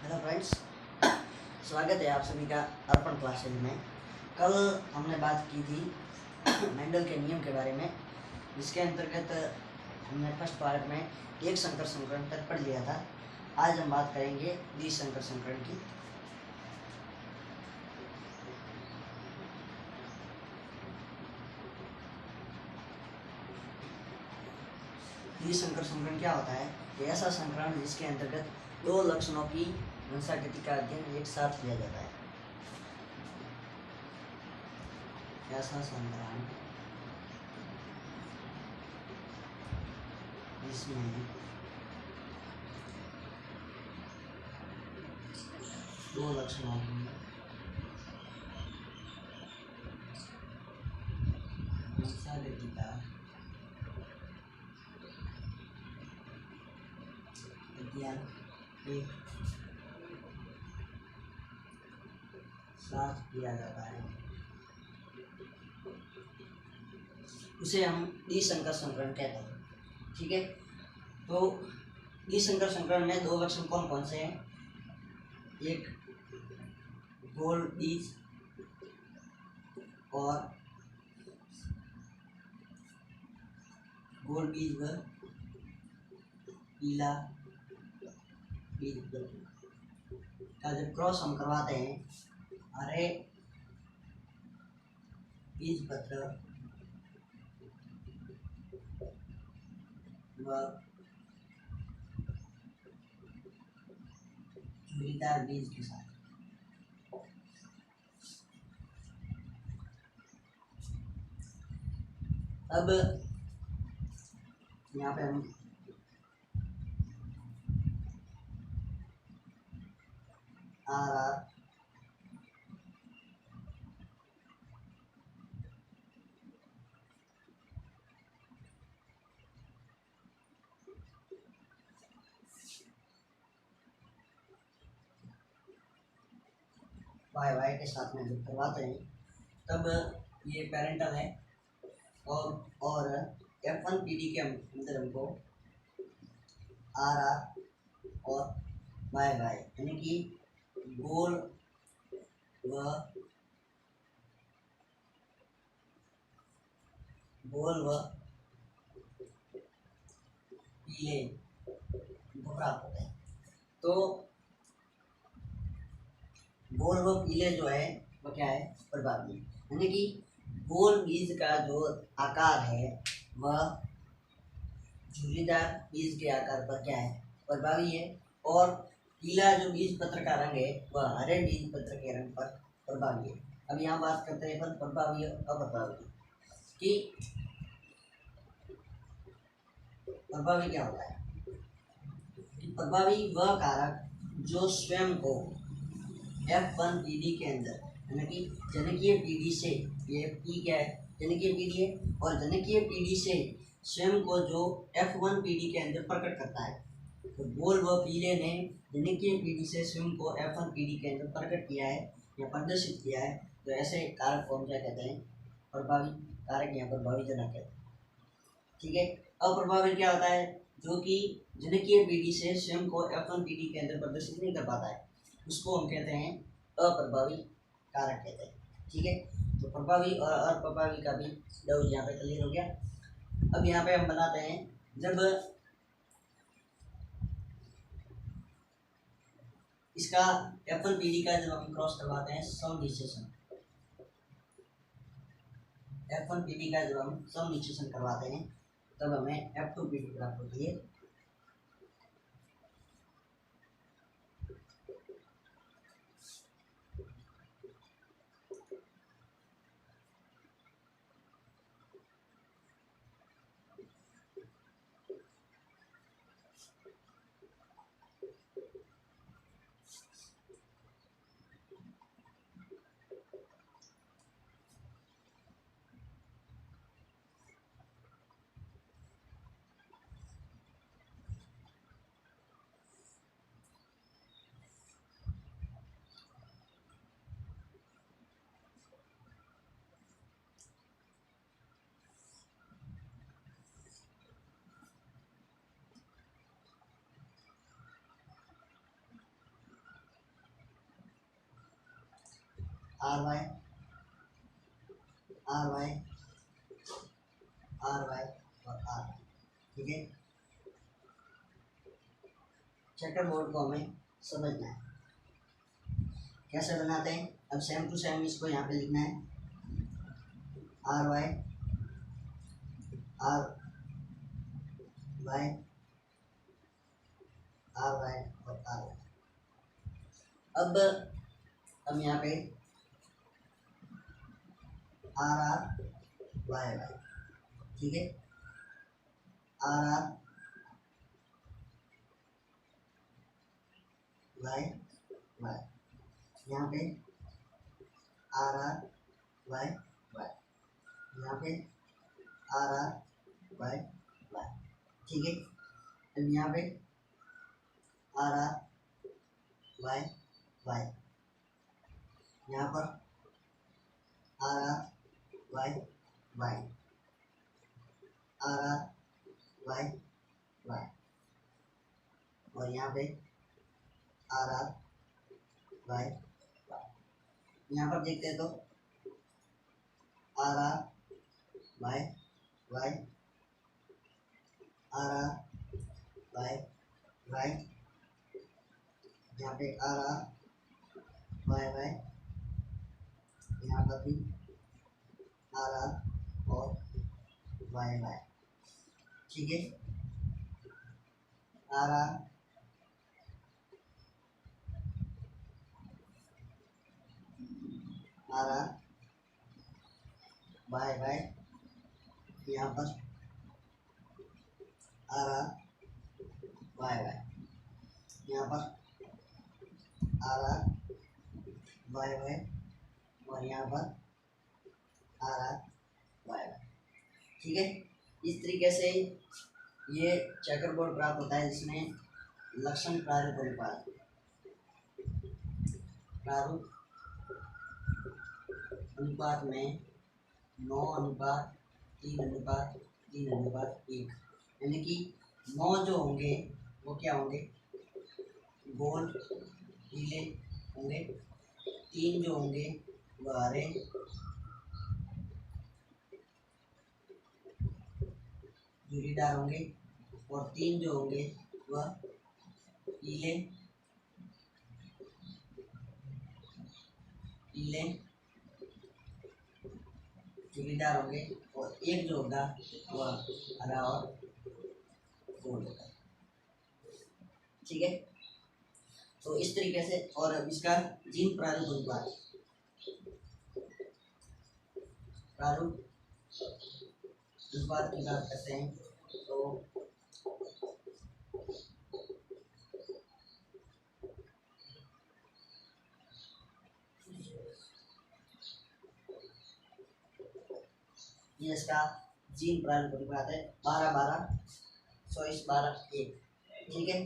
Hello friends, स्वागत है आप सभी का अर्पण क्लासेज में। कल हमने बात की थी मेंडल के नियम के बारे में, जिसके अंतर्गत हमने फर्स्ट पार्ट में एक संकर संकरण तक पढ़ लिया था। आज हम बात करेंगे द्विसंकर संकरण की। द्विसंकर संकरण क्या होता है? ऐसा संकरण जिसके अंतर्गत दो लक्षणों की वंशागति का अध्ययन एक साथ किया जाता है। ऐसा संकरण जिसमें दो लक्षणों की वंशागति का अध्ययन एक साथ किया जाता है, उसे हम द्विसंकर संकरण कहते हैं। ठीक है, तो द्विसंकर संकरण में दो लक्षण कौन कौन से हैं? एक गोल बीज और गोल बीज व पीला बीज का जब क्रॉस हम करवाते हैं, हरे बीज पत्र व झुर्रीदार बीज के साथ, अब यहाँ पे हम आर वाई वाई के साथ में जब करवाते हैं, तब ये पेरेंटल है और F1 PD के अंदर हमको आर और वाई वाई यानी कि गोल व पीले प्राप्त होते हैं। तो गोल व पीले जो है वो क्या है? प्रभावी, यानी कि गोल बीज का जो आकार है वह झुर्रीदार बीज के आकार पर क्या है? प्रभावी है, और पीला जो बीज पत्र का रंग है वह हरे बीज पत्र के रंग पर प्रभावी है। अब यहाँ बात करते हैं प्रभावी और अप्रभावी कि प्रभावी क्या होता है? कि प्रभावी वह कारक जो स्वयं को F1 PD के अंदर, यानी कि जनकीय पीढ़ी से, ये P क्या है? जनकीय पीढ़ी है, और जनकीय पीढ़ी से स्वयं को जो F1 PD के अंदर प्रकट करता है। तो गोल व पीले ने जनकीय पीढ़ी से स्वयं को F1 PD के अंदर प्रकट किया है या प्रदर्शित किया है। तो ऐसे कारक को हम क्या कहते हैं? प्रभावी कारक, यहाँ प्रभावी जनक कहते हैं। ठीक है, अप्रभावी क्या होता है? जो कि जनकीय पीढ़ी से स्वयं को F1 PD के अंदर प्रदर्शित नहीं कर पाता है, उसको हम कहते हैं अप्रभावी कारक कहते हैं। ठीक है, तो प्रभावी और अप्रभावी का भी डाउट यहाँ पे क्लियर हो गया। अब यहाँ पे हम बनाते हैं, जब इसका F1 PD का जब हम क्रॉस करवाते हैं सम F1 PD का जब हम सम करवाते हैं, तब हमें F2 PD प्राप्त होती है। R Y R Y R Y और आर, ठीक है। चेकर बोर्ड को हमें समझना है, कैसे बनाते हैं। अब सेम टू सेम इसको यहाँ पे लिखना है, R Y R Y R Y और आर वाई। अब हम यहाँ पे आर आर वाई वाई, ठीक है, आर आर वाई वाई, यहाँ पे आर आर वाई वाई, यहाँ पे आर आर वाई वाई, ठीक है। अब यहाँ पे आर आर वाई वाई, यहाँ पर R R Y Y, R R Y Y, और यहाँ पे आर आर वाई वाई। यहाँ पर देखते हैं तो R R Y Y, R R Y Y, यहाँ पे आर आर वाई वाई, यहाँ पर भी आर आर और वाई वाई, ठीक है। R R R R Y Y, यहाँ पर आर आर वाई वाई, यहाँ पर आर आर वाई वाई, और यहाँ पर आर आर वाई वाई, ठीक है। इस तरीके से ये चेकर बोर्ड प्राप्त होता है, जिसमें लक्षण प्रारूप अनुपात में 9:3:3:1, यानी कि 9 जो होंगे वो क्या होंगे, गोल पीले होंगे, 3 जो होंगे वह हरे, झुर्रीदार होंगे, और 3 जो होंगे वह पीले पीले झुर्रीदार होंगे, और एक जो होगा वह हरा और गोल होगा, ठीक है। तो इस तरीके से, और अब इसका जीन प्रारूप अनुपात की बात करते हैं तो ये इसका जीन प्रारूप अनुपात है 12:12:24:12:1, ठीक है।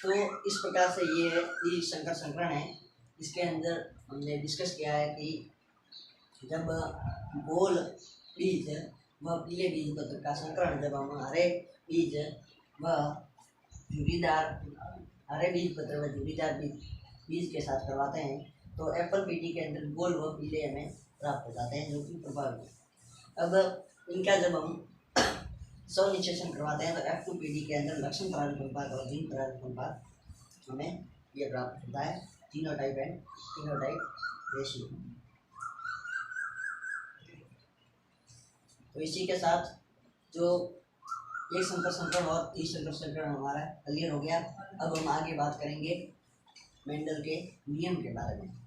तो इस प्रकार से ये संकर संकरण है। इसके अंदर हमने डिस्कस किया है कि जब गोल बीज व पीले बीज पत्र का संकरण, जब हम हरे बीज व झुर्रीदार हरे बीज पत्र व झुर्रीदार बीज के साथ करवाते हैं तो FLPD के अंदर गोल व पीले हमें प्राप्त हो जाते हैं, जो कि प्रभावी है। अब इनका जब हम स्वनिश्चेषण करवाते हैं तो F2PD के अंदर लक्षण प्रारूप अनुपात और जीन प्रारूप अनुपात हमें ये प्राप्त होता है, जीनोटाइप एंड फिनोटाइप रेशियो। तो इसी के साथ जो एक संकर संकरण और 30 संकर संकरण हमारा क्लियर हो गया। अब हम आगे बात करेंगे मेंडल के नियम के बारे में।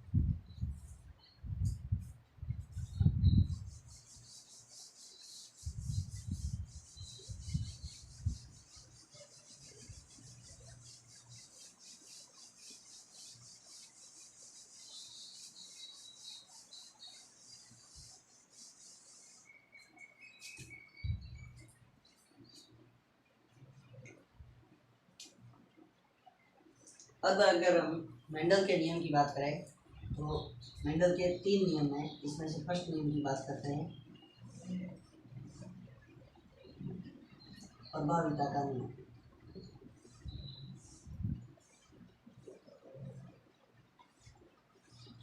अब अगर हम मेंडल के नियम की बात करें तो मेंडल के 3 नियम हैं। इसमें से फर्स्ट नियम की बात करते हैं, प्रभाविता का नियम।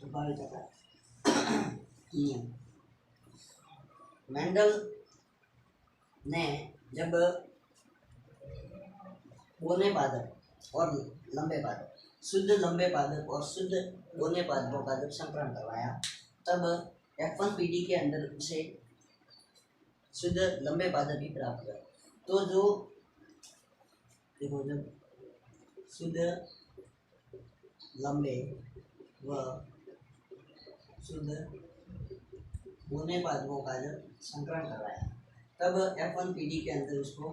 प्रभाविता का नियम। मेंडल ने जब बोने पादप और लंबे पादप, शुद्ध लंबे पादप और शुद्ध बोने पादपों का जब संकरण करवाया, तब F1PD के अंदर उसे शुद्ध लंबे पादप ही प्राप्त हुआ। तो जो देखो, जब शुद्ध लंबे व शुद्ध बोने पादपों का जब संकरण करवाया, तब F1PD के अंदर उसको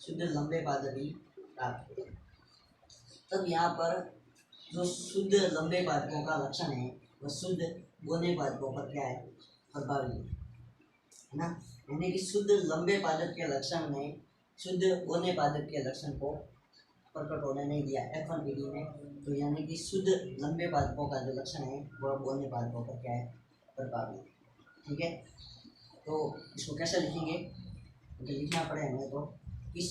शुद्ध लंबे पादप ही प्राप्त हुए। तब यहाँ पर जो शुद्ध लंबे पादपों का लक्षण है वह शुद्ध बोने पादपों पर क्या है, प्रभावी है ना। यानी कि शुद्ध लंबे पादप के लक्षण ने शुद्ध बोने पादप के लक्षण को प्रकट होने नहीं दिया F1PD में। तो यानी कि शुद्ध लंबे पादपों का जो लक्षण है वह बोने पादपों पर क्या है, प्रभावी। ठीक है, तो इसको कैसे लिखेंगे, तो लिखना पड़े हमें तो इस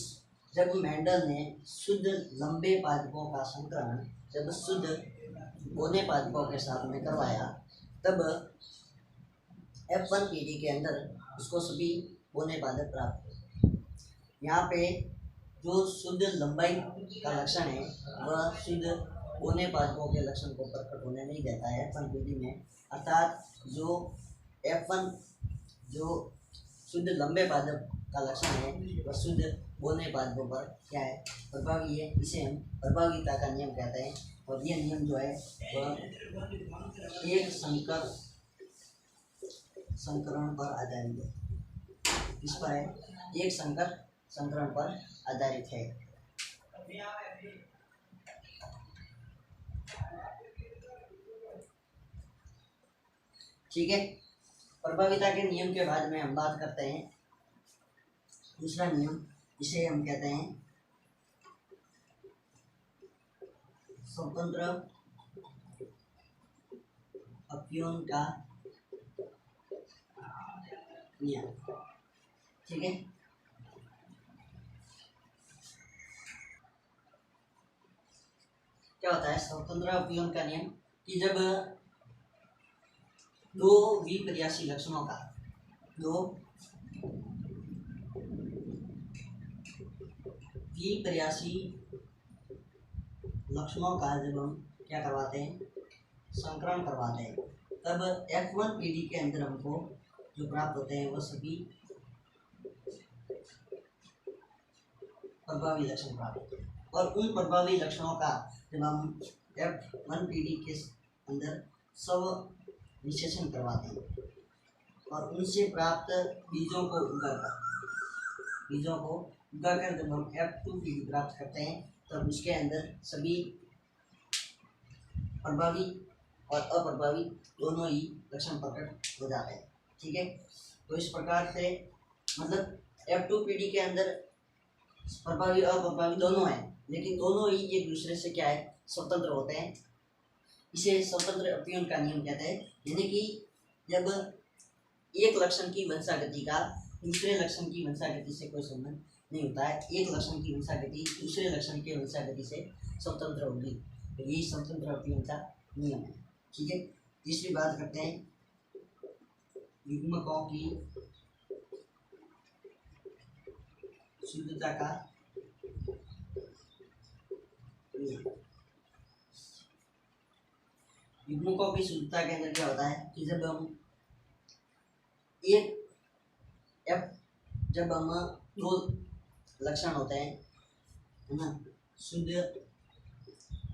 जब मेंडल ने शुद्ध लंबे पादपों का संकरण जब शुद्ध बोने पादपों के साथ में करवाया, तब F1PD के अंदर उसको सभी बोने पादप प्राप्त हुए। यहाँ पे जो शुद्ध लंबाई का लक्षण है वह शुद्ध बोने पादपों के लक्षण को प्रकट होने नहीं देता है F1PD में। अर्थात जो शुद्ध लंबे पादप का लक्षण है वह शुद्ध बोने पादपों पर क्या है, प्रभावी है। इसे हम प्रभावीता का नियम कहते हैं। और यह नियम जो है वह एक संकरण पर आधारित है। इस पर है, एक संकरण पर आधारित है। ठीक है, प्रभाविता के नियम के बाद में हम बात करते हैं दूसरा नियम, इसे हम कहते हैं स्वतंत्र अपव्यय का नियम। ठीक है, क्या होता है स्वतंत्र अपव्यय का नियम, कि जब दो विपर्यासी लक्षणों का जब हम क्या करवाते हैं, संकरण करवाते हैं, तब F1PD के अंदर हमको जो प्राप्त होते हैं वह सभी प्रभावी लक्षण प्राप्त होते हैं। और उन प्रभावी लक्षणों का जब हम F1PD के अंदर सब विशेषण करवाते हैं और उनसे प्राप्त बीजों को उगाकर जब हम F2PD प्राप्त करते हैं, तब उसके अंदर सभी प्रभावी और अप्रभावी दोनों ही लक्षण प्रकट हो जाते हैं। ठीक है, तो इस प्रकार से मतलब F2PD के अंदर प्रभावी और अप्रभावी दोनों हैं, लेकिन दोनों ही एक दूसरे से क्या है, स्वतंत्र होते हैं। इसे स्वतंत्र अपव्यय का नियम कहते हैं। यानी कि जब एक लक्षण की वंशागति का दूसरे लक्षण की वंशागति से कोई संबंध नहीं होता है, एक लक्षण की वंशागति दूसरे लक्षण के वंशागति से स्वतंत्र होगी, तो यही स्वतंत्र अपव्यय का नियम है। ठीक है, तीसरी बात करते हैं युग्मकों की शुद्धता का नियम। युग्मकों की शुद्धता के अंदर क्या होता है कि जब हम दो लक्षण होते हैं, है ना, शुद्ध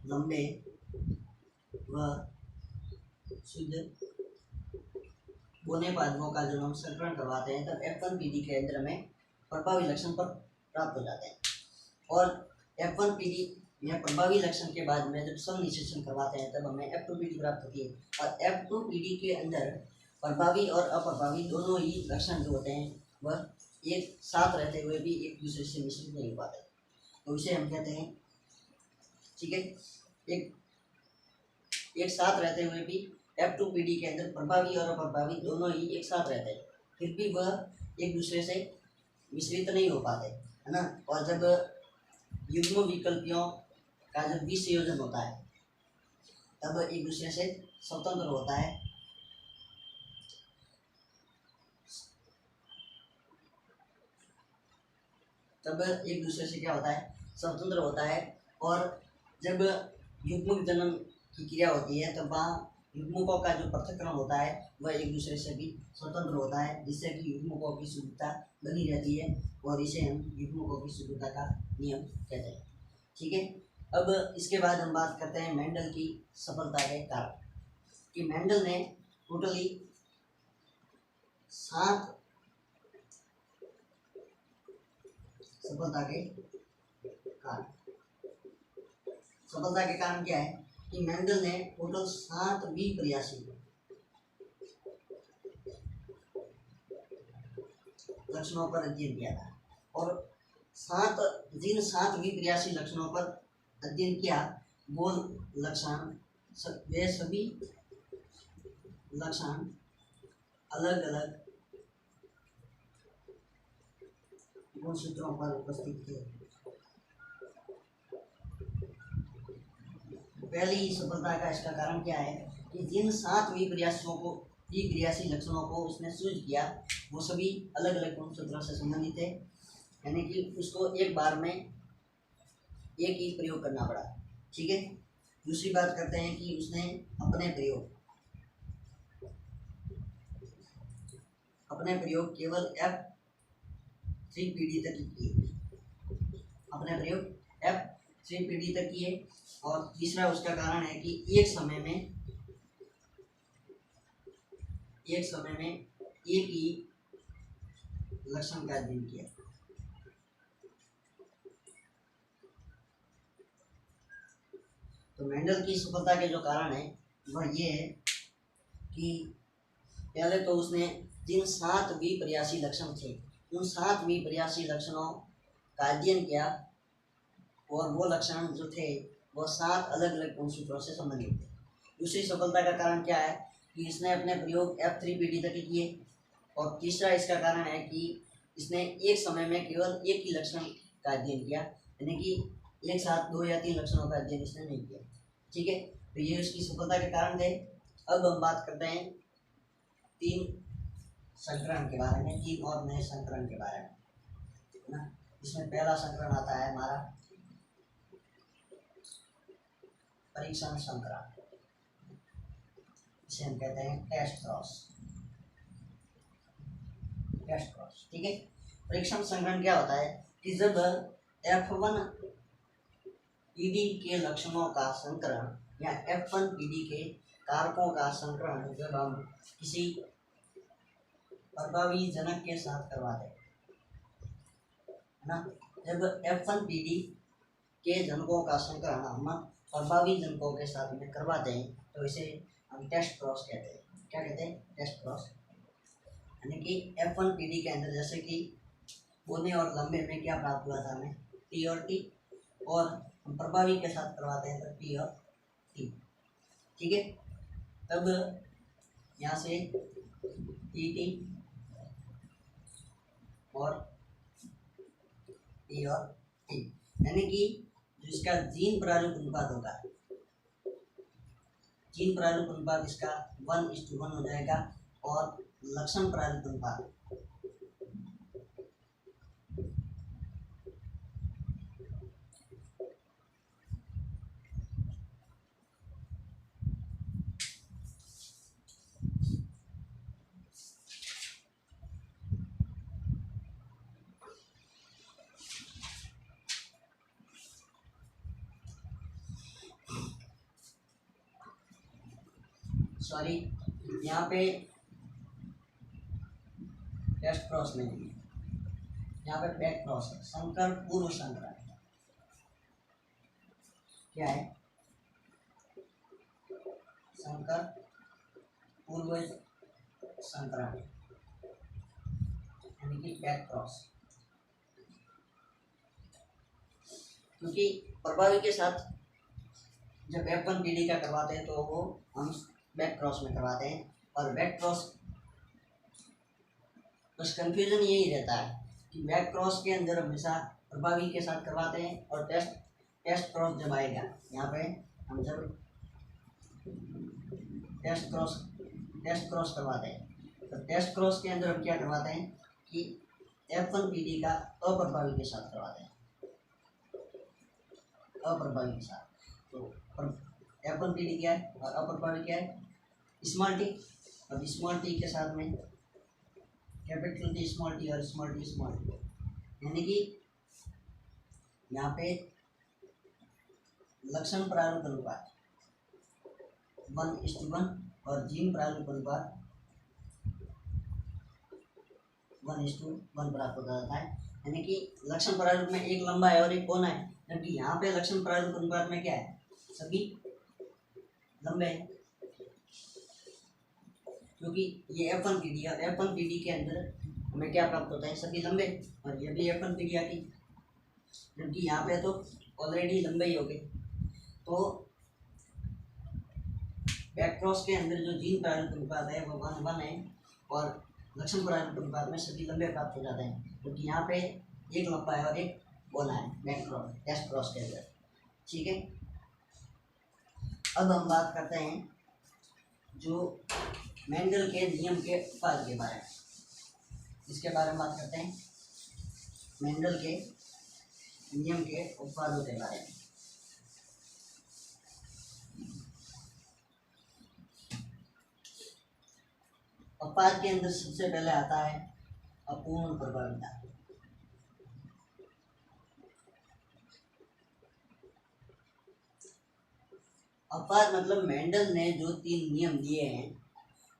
लंबे व शुद्ध बोने पादपों का जब हम संकरण करवाते हैं, तब F1PD के अंदर में प्रभावी लक्षण पर प्राप्त हो जाते हैं। और F1PD या प्रभावी लक्षण के बाद में जब सम निषेचन करवाते हैं, तब हमें F2PD प्राप्त होती है। और F2PD के अंदर प्रभावी और अप्रभावी दोनों ही लक्षण जो होते हैं वह एक साथ रहते हुए भी एक दूसरे से मिश्रित नहीं हो पाते, तो उसे हम कहते हैं, ठीक है, एक साथ रहते हुए भी F2PD के अंदर प्रभावी और अप्रभावी दोनों ही एक साथ रहते हैं, फिर भी वह एक दूसरे से मिश्रित नहीं हो पाते, है ना। और जब युग्म विकल्पियों का जब विसंयोजन होता है तब एक दूसरे से स्वतंत्र होता है। तब एक दूसरे से क्या होता है, स्वतंत्र होता है। और जब युग्मक जनन की क्रिया होती है तब वहाँ युग्मकों का जो पृथक्करण होता है वह एक दूसरे से भी स्वतंत्र होता है, जिससे कि युग्मकों की शुद्धता बनी रहती है और इसे हम युग्मकों की शुद्धता का नियम कहते हैं। ठीक है, अब इसके बाद हम बात करते हैं मेंडल की सफलता के कारण कि मेंडल ने टोटली 7 सफलता के कारण क्या है कि मेंडल ने टोटल 7 विप्रयासी लक्षणों पर अध्ययन किया था। और जिन 7 विप्रयासी लक्षणों पर अध्ययन किया वो लक्षण वे सभी लक्षण अलग अलग गुणसूत्रों पर उपस्थित थे। पहली सफलता का इसका कारण क्या है कि जिन 7 विप्रयासी लक्षणों को उसने सूझ किया वो सभी अलग अलग गुणसूत्रों से संबंधित है, यानी कि उसको एक बार में एक ही प्रयोग करना पड़ा। ठीक है, दूसरी बात करते हैं कि उसने अपने प्रयोग केवल F3 पीढ़ी तक किए, F3 पीढ़ी तक किए। और तीसरा उसका कारण है कि एक समय में एक ही लक्षण का अध्ययन किया। तो मेंडल की सफलता के जो कारण है वह ये है कि पहले तो उसने जिन 7 विप्रयासी लक्षण थे उन 7 विप्रयासी लक्षणों का अध्ययन किया और वो लक्षण जो थे वो 7 अलग अलग गुणसूत्रों से संबंधित थे। दूसरी सफलता का कारण क्या है कि इसने अपने प्रयोग F3 पीढ़ी तक किए। और तीसरा इसका कारण है कि इसने एक समय में केवल एक ही लक्षण का अध्ययन किया, यानी कि एक साथ 2 या 3 लक्षणों का अध्ययन इसने नहीं किया। ठीक है, तो ये उसकी सफलता के कारण थे। अब हम बात करते हैं 3 संकरण के बारे में, 3 और नए संकरण के बारे में, है ना। इसमें पहला संकरण आता है हमारा परीक्षण संकरण, इसे हम कहते हैं टेस्ट क्रॉस। ठीक है, परीक्षण संकरण क्या होता है कि जब F1 पीढ़ी के लक्षणों का संकरण या F1 पीढ़ी के कारकों का संकरण जब हम किसी प्रभावी जनक के साथ करवाते हैं, है ना। जब F1 पीढ़ी के जनकों का संकरण हम प्रभावी जनकों के साथ में करवाते हैं तो इसे हम टेस्ट क्रॉस कहते हैं। क्या कहते हैं? Test cross. यानी कि F1 पीढ़ी के अंदर जैसे कि बोने और लंबे में क्या प्राप्त हुआ था हमें, T और T, और हम प्रभावी के साथ करवाते हैं तो P और T। ठीक है, तब यहाँ से TT और T और T, यानी कि जो इसका जीन प्रारूप अनुपात होगा, जीन प्रारूप अनुपात इसका 1:1 हो जाएगा और लक्षण प्रारूप अनुपात यहाँ पे टेस्ट क्रॉस नहीं है, यहाँ पे बैक क्रॉस है। संकर पूर्व संकरण क्या है? संकर पूर्व संकरण यानी कि बैक क्रॉस, क्योंकि प्रभावी के साथ जब F1 पीढ़ी का करवाते हैं तो वो हम बैक क्रॉस में करवाते हैं। और बैक क्रॉस बस कंफ्यूजन यही रहता है कि बैक क्रॉस के अंदर हमेशा प्रभावी के साथ करवाते हैं और टेस्ट टेस्ट क्रॉस जब आएगा यहाँ पे, हम जब टेस्ट क्रॉस करवाते हैं तो टेस्ट क्रॉस के अंदर हम क्या करवाते हैं कि F1PD का अप्रभावी के साथ करवाते हैं, अप्रभावी के साथ। तो F1PD क्या है और अप्रभावी क्या है, स्मॉल टी। अब स्मॉल टी के साथ में कैपिटल टी स्मॉल टी और स्मॉल टी, यानी कि यहाँ पे लक्षण प्रारूप अनुपात 1:1 और जीन प्रारूप अनुपात 1:1 प्राप्त होता जाता है। यानी कि लक्षण प्रारूप में एक लंबा है और एक कोना है, जबकि यहाँ पे लक्षण प्रारूप अनुपात में क्या है, सभी लंबे हैं, क्योंकि ये F1PD और F1PD के अंदर हमें क्या प्राप्त होता है, सभी लंबे, और ये भी F1PD आती, जबकि यहाँ पे तो ऑलरेडी लंबे ही हो गए। तो बैकक्रॉस के अंदर जो जीन प्रारूप अनुपात है वो 1:1 है और लक्षण प्रारूप अनुपात में सभी लंबे प्राप्त हो जाते हैं, क्योंकि यहाँ पे एक लंबा है और एक बोला है बैकक्रॉस टेस्ट क्रॉस के अंदर। ठीक है, अब हम बात करते हैं जो मेंडल के नियम के उत्पाद के बारे में, इसके बारे में बात करते हैं, मेंडल के नियम के उत्पादों के बारे में। उत्पाद के अंदर सबसे पहले आता है अपूर्ण प्रभाविता। उत्पाद मतलब मेंडल ने जो 3 नियम दिए हैं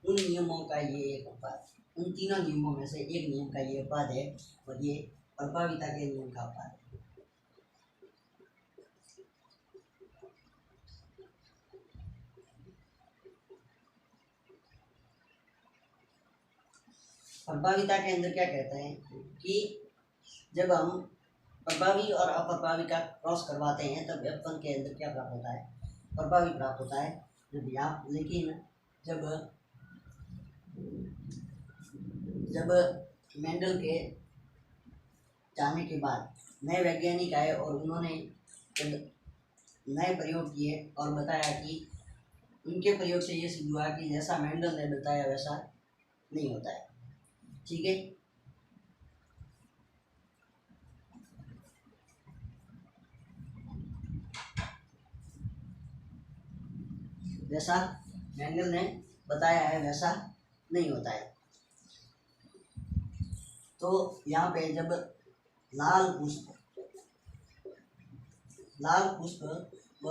उन नियमों का ये एक उत्पाद, उन तीनों नियमों में से एक नियम का ये उत्पाद है और ये प्रभाविता के नियम का उत्पाद है। प्रभाविता के अंदर क्या कहते हैं कि जब हम प्रभावी और अप्रभावी का क्रॉस करवाते हैं तब F1 के अंदर क्या प्राप्त होता है, प्रभावी प्राप्त होता है। लेकिन जब मेंडल के जाने के बाद नए वैज्ञानिक आए और उन्होंने नए प्रयोग किए और बताया कि उनके प्रयोग से ये सिद्ध हुआ कि जैसा मेंडल ने बताया वैसा नहीं होता है। ठीक है, जैसा मेंडल ने बताया है वैसा नहीं होता है। तो यहाँ पे जब लाल पुष्प व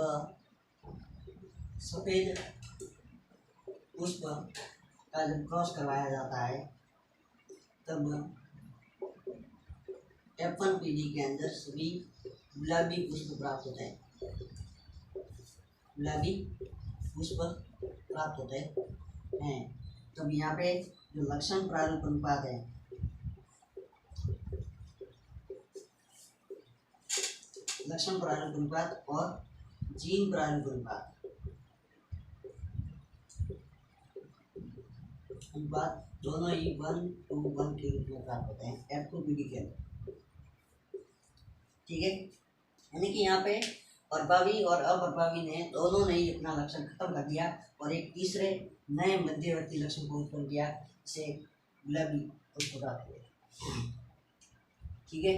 सफेद पुष्प का जब क्रॉस करवाया जाता है तब F1PD के अंदर सभी गुलाबी पुष्प प्राप्त होते हैं, गुलाबी पुष्प प्राप्त होते हैं। तब यहाँ पे जो लक्षण प्रारूप अनुपात है, लक्षण प्रारूप अनुपात और जीन प्रारूप अनुपात दोनों ही 1:1 के रूप में प्राप्त होते हैं F2PD के अंदर। ठीक है, यानी कि यहाँ पे प्रभावी और अप्रभावी ने दोनों ने ही अपना लक्षण खत्म कर दिया और एक तीसरे नए मध्यवर्ती लक्षण को उत्पन्न किया, इसे गुलाबी पुष्प प्राप्त हुए। ठीक है,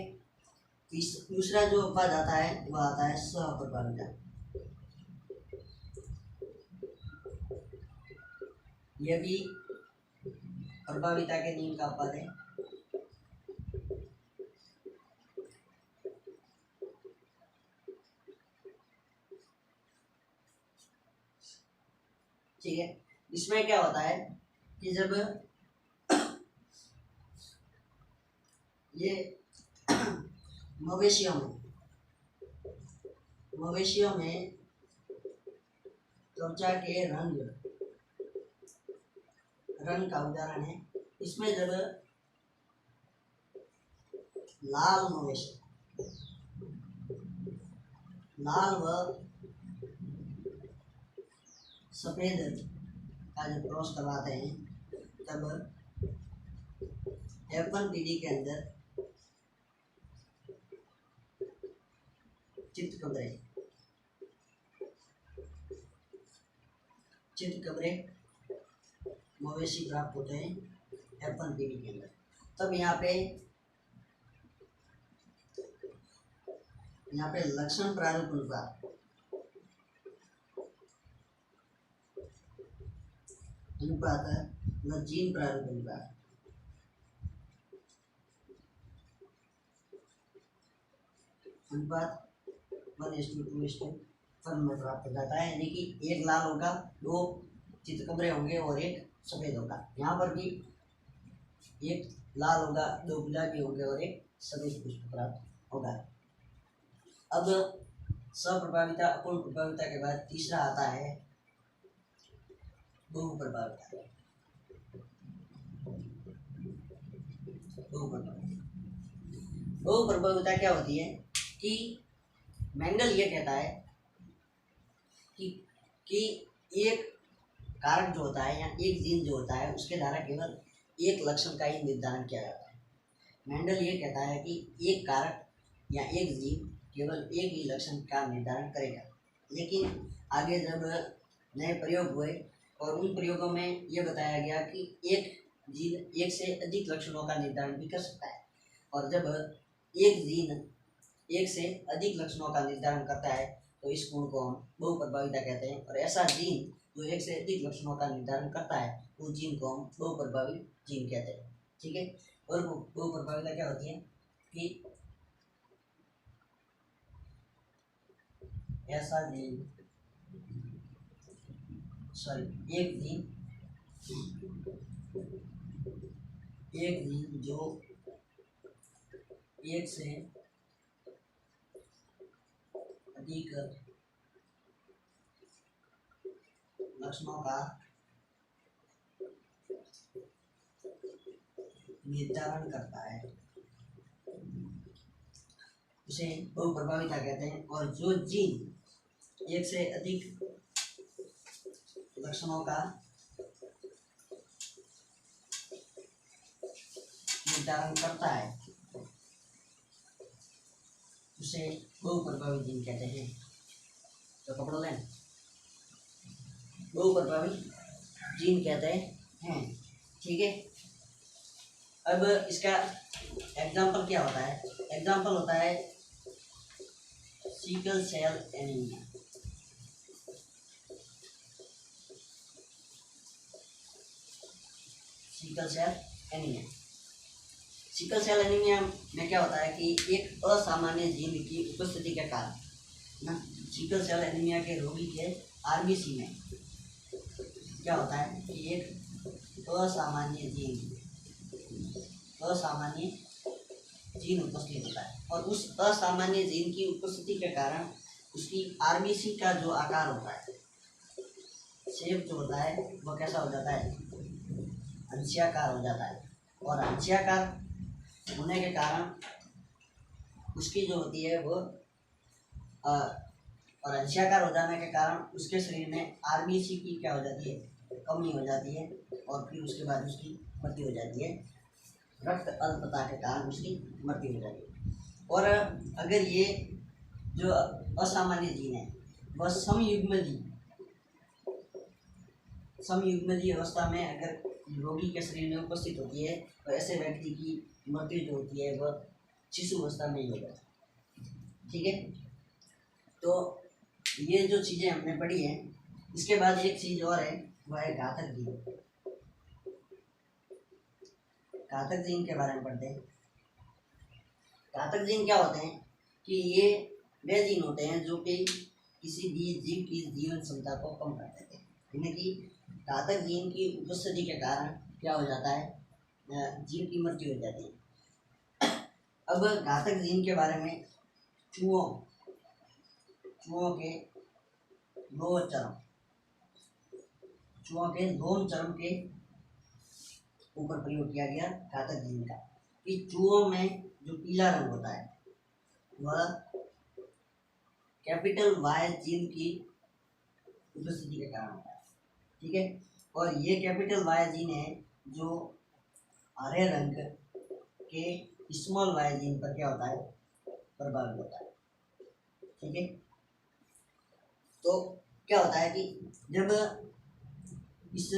दूसरा जो उत्पाद आता है वह आता है स्वप्रभाविता। यह भी प्रभाविता के नियम का उत्पाद है। ठीक है, इसमें क्या होता है कि जब ये मवेशियों में त्वचा के रंग का उदाहरण है। इसमें जब लाल व सफेद का जब क्रॉस करवाते हैं तब F1PD के अंदर चितकबरे, चितकबरे मवेशी प्राप्त होते हैं F1 पीढ़ी के अंदर। तब यहाँ पे लक्षण प्रारूप अनुपात, अनुपात है मतलब जीन प्रारूप अनुपात, अनुपात 1:2:1 में प्राप्त हो जाता है। यानी कि एक लाल होगा, दो चितकबरे होंगे और एक सफेद होगा। यहाँ पर भी एक लाल होगा, दो गुलाबी होंगे और एक सफेद पुष्प प्राप्त होगा। अब सप्रभाविता अपूर्ण प्रभाविता के बाद तीसरा आता है बहु प्रभाविता। बहु प्रभाविता क्या होती है कि मेंडल ये कहता है कि एक कारक जो होता है या एक जीन जो होता है उसके द्वारा केवल एक लक्षण का ही निर्धारण किया जाता है। मेंडल ये कहता है कि एक कारक या एक जीन केवल एक ही लक्षण का निर्धारण करेगा। लेकिन आगे जब नए प्रयोग हुए और उन प्रयोगों में ये बताया गया कि एक जीन एक से अधिक लक्षणों का निर्धारण भी कर सकता है। और जब एक जीन एक से अधिक लक्षणों का निर्धारण करता है तो इस गुण को हम बहुप्रभाविता कहते हैं। और ऐसा जीन जो एक से अधिक लक्षणों का निर्धारण करता है उस जीन को हम बहुप्रभावी जीन कहते हैं। ठीक है। और बहुप्रभाविता क्या होती है कि ऐसा जीन एक जीन जो एक से अधिक लक्षणों का निर्धारण करता है उसे बहुप्रभाविता कहते हैं। और जो जीन एक से अधिक लक्षणों का निर्धारण करता है उसे बहुप्रभावी जीन कहते हैं। तो पकड़ लें, बहुप्रभावी जीन कहते हैं। ठीक है। अब इसका एग्जाम्पल क्या होता है? एग्जाम्पल होता है sickle cell anaemia. Sickle cell anaemia, sickle cell anaemia में क्या होता है कि एक असामान्य जीन की उपस्थिति के कारण ना सिकल सेल एनीमिया के रोगी के आरबीसी में क्या होता है कि एक असामान्य जीन उपस्थित होता है। और उस असामान्य जीन की उपस्थिति के कारण उसकी आरबीसी का जो आकार होता है, शेप जो होता है, वो कैसा हो जाता है? अंशाकार हो जाता है। और अंशाकार होने के कारण उसकी जो होती है वो और अंशाकार हो जाने के कारण उसके शरीर में आरबीसी की क्या हो जाती है? कमी हो जाती है। और फिर उसके बाद उसकी मृत्यु हो जाती है। रक्त अल्पता के कारण उसकी मृत्यु हो जाती है। और अगर ये जो असामान्य जीन है वह समयुग्मजी अवस्था में अगर रोगी के शरीर में उपस्थित होती है तो ऐसे व्यक्ति की मृत्यु जो होती है वह शिशु अवस्था में ही हो जाती है। ठीक है। तो ये जो चीज़ें हमने पढ़ी हैं, इसके बाद एक चीज़ और है, वह है घातक जीन। घातक जीन के बारे में पढ़ते हैं। घातक जीन क्या होते हैं कि ये वे जीन होते हैं जो कि किसी भी जीव की जीवन क्षमता को कम कर देते हैं। यानी कि घातक जीन की उपस्थिति के कारण क्या हो जाता है? जीव की मृत्यु हो जाती है। अब घातक जीन के बारे में चूहों के लोम चर्म के ऊपर प्रयोग किया गया घातक जीन का कि चूहों में जो पीला रंग होता है वह कैपिटल वाई जीन की उपस्थिति के कारण होता है। ठीक है। और ये कैपिटल वाई जीन है जो हरे रंग के स्मॉल वाई जीन पर क्या होता है? प्रभावित होता है। ठीक है। तो क्या होता है कि जब इस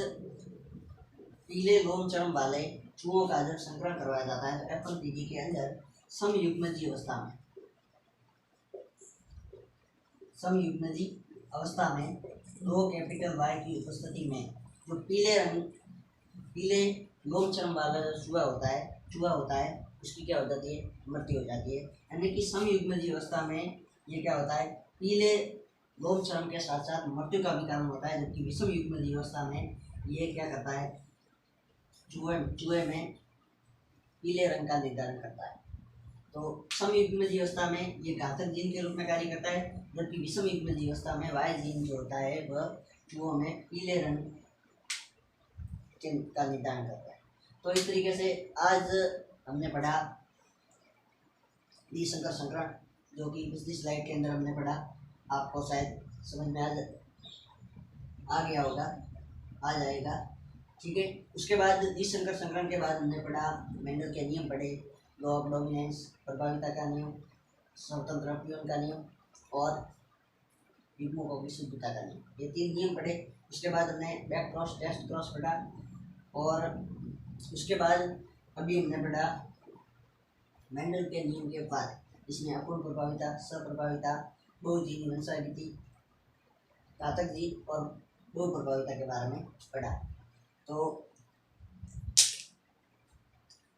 पीले लोम चर्म वाले चूहों का जब संकरण करवाया जाता है तो F1 पीढ़ी के अंदर समयुग्मजी अवस्था में 2 कैपिटल Y की उपस्थिति में जो पीले लोम चर्म वाला जो चूहा होता है उसकी क्या हो जाती है, मृत्यु हो जाती है। यानी कि समयुग्मजी अवस्था में ये क्या होता है, पीले लोम चर्म के साथ साथ मृत्यु का भी कारण होता है, जबकि विषम युग्मजी अवस्था में ये क्या करता है, चूहे में पीले रंग का निर्धारण करता है। तो समयुग्मजी अवस्था में ये घातक जीन के रूप में कार्य करता है, जबकि विषम युग्मजी अवस्था में वाई जीन जो होता है वह चूहों में पीले रंग का निर्धारण करता है। तो इस तरीके से आज हमने पढ़ा द्विसंकर संकरण, जो कि पिछली स्लाइड के अंदर हमने पढ़ा। आपको शायद समझ में आ गया होगा, आ जाएगा, ठीक है। उसके बाद द्विसंकर संकरण के बाद हमने पढ़ा मेंडल के नियम पढ़े, लॉ ऑफ डोमिनेंस, प्रभाविता का नियम, स्वतंत्र अपीयन का नियम और युग्मकों की शुद्धता का नियम, ये 3 नियम पढ़े। उसके बाद हमने बैक क्रॉस टेस्ट क्रॉस पढ़ा और उसके बाद अभी हमने पढ़ा मेंडल के नियम के बाद, इसमें अपूर्ण प्रभाविता, सप्रभाविता, बहुजीनी वंशावृत्ति, घातक जीन और बहु प्रभाविता के बारे में पढ़ा। तो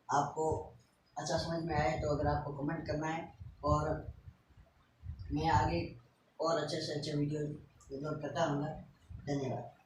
आपको अच्छा समझ में आए तो अगर आपको कमेंट करना है और मैं आगे और अच्छे से अच्छे वीडियो अपलोड करता रहूँगा। धन्यवाद।